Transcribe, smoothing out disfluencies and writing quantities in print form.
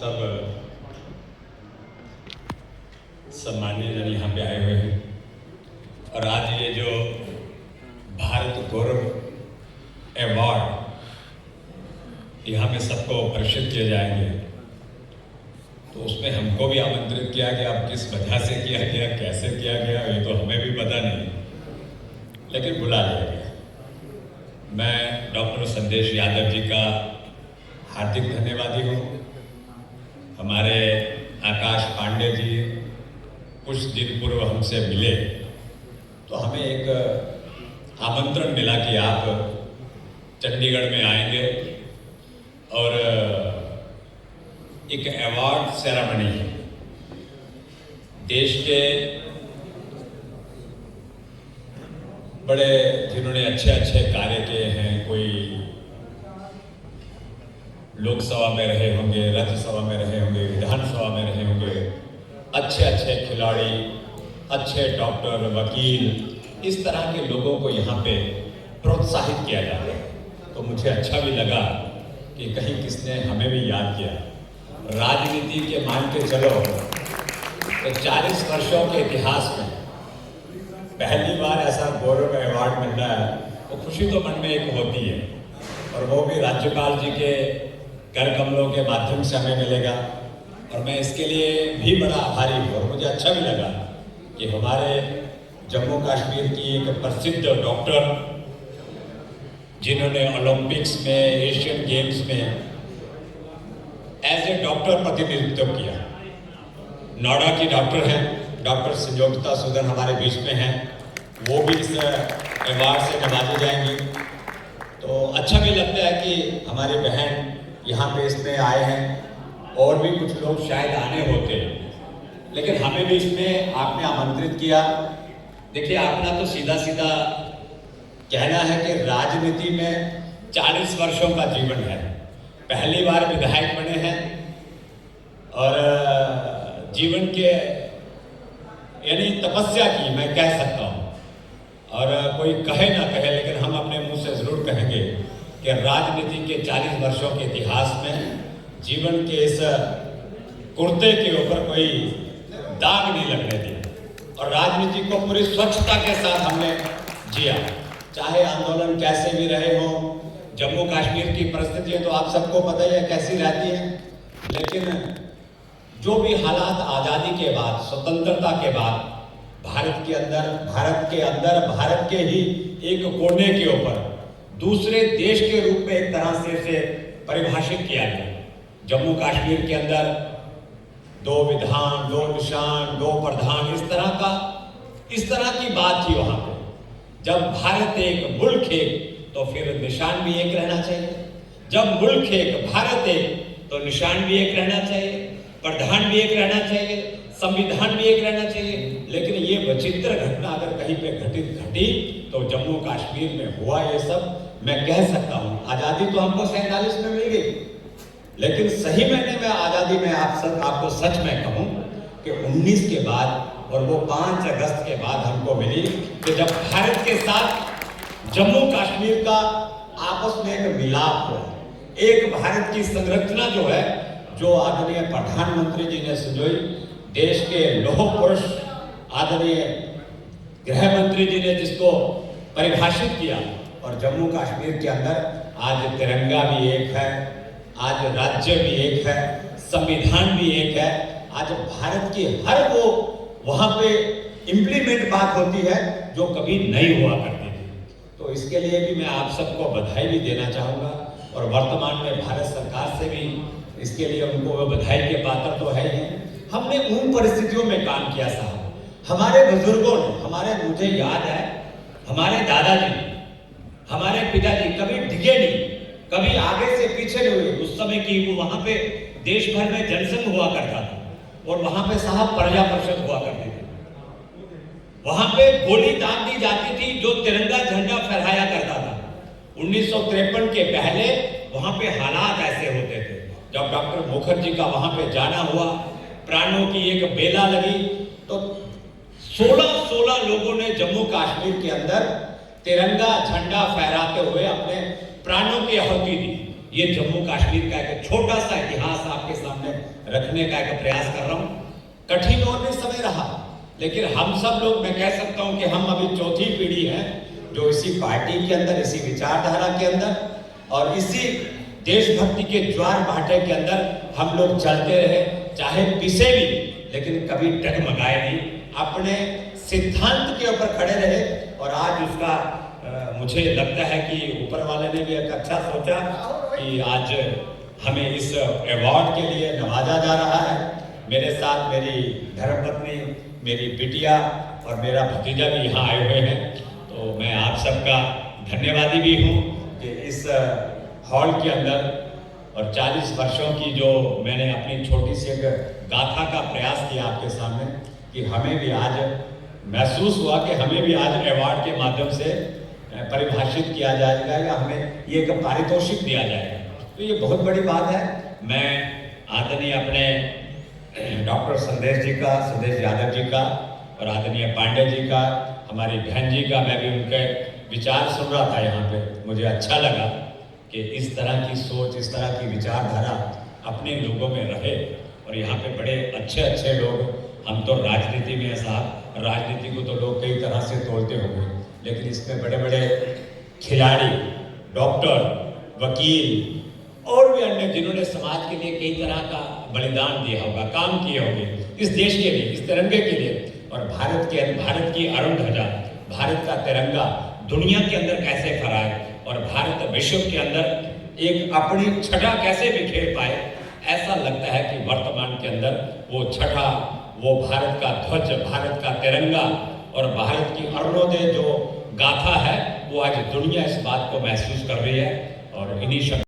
सब सम्मानीय जन यहाँ पे आए हुए हैं और आज ये जो भारत गौरव अवार्ड यहाँ में सबको प्रदर्शित किए जाएंगे, तो उसमें हमको भी आमंत्रित किया गया। अब किस वजह से किया गया, कैसे किया गया, ये तो हमें भी पता नहीं, लेकिन बुला लिया गया। मैं डॉक्टर संदेश यादव जी का हार्दिक धन्यवादी हूँ। हमारे आकाश पांडे जी कुछ दिन पूर्व हमसे मिले तो हमें एक आमंत्रण मिला कि आप चंडीगढ़ में आएंगे और एक अवार्ड सेरेमनी है। देश के बड़े जिन्होंने अच्छे अच्छे कार्य किए हैं, कोई लोकसभा में रहे होंगे, राज्यसभा में रहे होंगे, विधानसभा में रहे होंगे, अच्छे अच्छे खिलाड़ी, अच्छे डॉक्टर, वकील, इस तरह के लोगों को यहाँ पे प्रोत्साहित किया जाता है। तो मुझे अच्छा भी लगा कि कहीं किसने हमें भी याद किया। राजनीति के मान के चलो तो 40 वर्षों के इतिहास में पहली बार ऐसा गौरव अवार्ड मिल रहा है, तो खुशी तो मन में एक होती है, और वो भी राज्यपाल जी के कर कमलों के माध्यम से हमें मिलेगा। और मैं इसके लिए भी बड़ा आभारी हूँ। और मुझे अच्छा भी लगा कि हमारे जम्मू कश्मीर की एक प्रसिद्ध डॉक्टर, जिन्होंने ओलंपिक्स में, एशियन गेम्स में एज ए डॉक्टर प्रतिनिधित्व किया, नोएडा की डॉक्टर हैं, डॉक्टर संयोगिता सुदन हमारे बीच में हैं, वो भी इस अवार्ड से नवाजी जाएंगी। तो अच्छा भी लगता है कि हमारी बहन यहाँ पे इसमें आए हैं, और भी कुछ लोग शायद आने होते, लेकिन हमें भी इसमें आपने आमंत्रित किया। देखिए, अपना तो सीधा सीधा कहना है कि राजनीति में 40 वर्षों का जीवन है। पहली बार विधायक बने हैं और जीवन के यानी तपस्या की, मैं कह सकता हूँ, और कोई कहे ना कहे, लेकिन हम अपने मुंह से जरूर कहेंगे कि राजनीति के 40 वर्षों के इतिहास में जीवन के इस कुर्ते के ऊपर कोई दाग नहीं लगने दिया, और राजनीति को पूरी स्वच्छता के साथ हमने जिया। चाहे आंदोलन कैसे भी रहे हो, जम्मू कश्मीर की परिस्थितियां तो आप सबको पता ही है कैसी रहती है, लेकिन जो भी हालात आज़ादी के बाद, स्वतंत्रता के बाद भारत के अंदर भारत के ही एक कोने के ऊपर दूसरे देश के रूप में एक तरह से इसे परिभाषित किया गया। जम्मू कश्मीर के अंदर 2 विधान, 2 निशान, 2 प्रधान, इस तरह की बात थी वहां पे। जब भारत एक, मुल्क एक, तो फिर निशान भी एक रहना चाहिए। जब मुल्क एक, भारत एक, तो निशान भी एक रहना चाहिए, प्रधान भी एक रहना चाहिए, संविधान भी एक रहना चाहिए। लेकिन ये विचित्र घटना अगर कहीं पे घटी तो जम्मू कश्मीर में हुआ। ये सब मैं कह सकता हूँ, आजादी तो हमको 47 में मिल गई, लेकिन सही मायने में आजादी में आपको सच में कहूं कि 19 के बाद, और वो 5 अगस्त के बाद हमको मिली, कि जब भारत के साथ जम्मू कश्मीर का आपस में एक मिलाप हो, एक भारत की संरचना जो है, जो आदरणीय प्रधानमंत्री जी ने सुझाई, देश के लौह पुरुष आदरणीय गृह मंत्री जी ने जिसको परिभाषित किया, और जम्मू कश्मीर के अंदर आज तिरंगा भी एक है, आज राज्य भी एक है, संविधान भी एक है। आज भारत की हर वो वहां पे इंप्लीमेंट बात होती है जो कभी नहीं हुआ करती थी। तो इसके लिए भी मैं आप सबको बधाई भी देना चाहूँगा, और वर्तमान में भारत सरकार से भी इसके लिए उनको बधाई के पात्र तो है ही। हमने उन परिस्थितियों में काम किया साहब, हमारे बुजुर्गों ने, मुझे याद है हमारे दादाजी, हमारे पिताजी कभी डिगे नहीं, कभी आगे से पीछे नहीं हुए। उस समय की वो वहां पे देश भर में जनसंघ हुआ करता था, और वहां पे साहब प्रजा परिषद हुआ करती थी। वहां पे गोली दाग दी जाती थी जो तिरंगा झंडा फहराया करता था। 1953 के पहले वहां पे हालात ऐसे होते थे। जब डॉक्टर मुखर्जी का वहां पे जाना हुआ, प्राणों की एक बेला लगी, तो 16 लोगों ने जम्मू कश्मीर के अंदर तिरंगा झंडा फहराते हुए अपने प्राणों की आहुति दी। ये जम्मू कश्मीर का एक छोटा सा इतिहास आपके सामने रखने का एक प्रयास कर रहा हूँ। कठिन और भी समय रहा, लेकिन हम सब लोग, मैं कह सकता हूँ कि हम अभी चौथी पीढ़ी है जो इसी पार्टी के अंदर, इसी विचारधारा के अंदर और इसी देशभक्ति के ज्वार भाटे के अंदर हम लोग चलते रहे, चाहे पिसे भी, लेकिन कभी डगमगाए नहीं, अपने सिद्धांत के ऊपर खड़े रहे। और आज उसका मुझे लगता है कि ऊपर वाले ने भी एक अच्छा सोचा कि आज हमें इस अवार्ड के लिए नवाजा जा रहा है। मेरे साथ मेरी धर्मपत्नी, मेरी बिटिया और मेरा भतीजा भी यहाँ आए हुए हैं, तो मैं आप सबका धन्यवादी भी हूँ कि इस हॉल के अंदर और 40 वर्षों की जो मैंने अपनी छोटी सी एक गाथा का प्रयास किया आपके सामने, कि हमें भी आज महसूस हुआ कि हमें भी आज अवार्ड के माध्यम से परिभाषित किया जाएगा या हमें ये एक पारितोषिक दिया जाएगा, तो ये बहुत बड़ी बात है। मैं आदरणीय अपने डॉक्टर संदेश यादव जी का और आदरणीय पांडे जी का, हमारी बहन जी का, मैं भी उनके विचार सुन रहा था यहाँ पे। मुझे अच्छा लगा कि इस तरह की सोच, इस तरह की विचारधारा अपने लोगों में रहे और यहाँ पे बड़े अच्छे लोग। हम तो राजनीति में है साहब, राजनीति को तो लोग कई तरह से तोड़ते होंगे, लेकिन इसमें बड़े बड़े खिलाड़ी, डॉक्टर, वकील और भी अन्य जिन्होंने समाज के लिए कई तरह का बलिदान दिया होगा, काम किए होंगे इस देश के लिए, इस तिरंगे के लिए। और भारत की अरुण ध्वजा, भारत का तिरंगा दुनिया के अंदर कैसे फहराए और भारत विश्व के अंदर एक अपनी छटा कैसे बिखेर पाए, ऐसा लगता है कि वर्तमान के अंदर वो छटा, वो भारत का ध्वज, भारत का तिरंगा और भारत की अरुणोदय जो गाथा है, वो आज दुनिया इस बात को महसूस कर रही है। और इन्हीं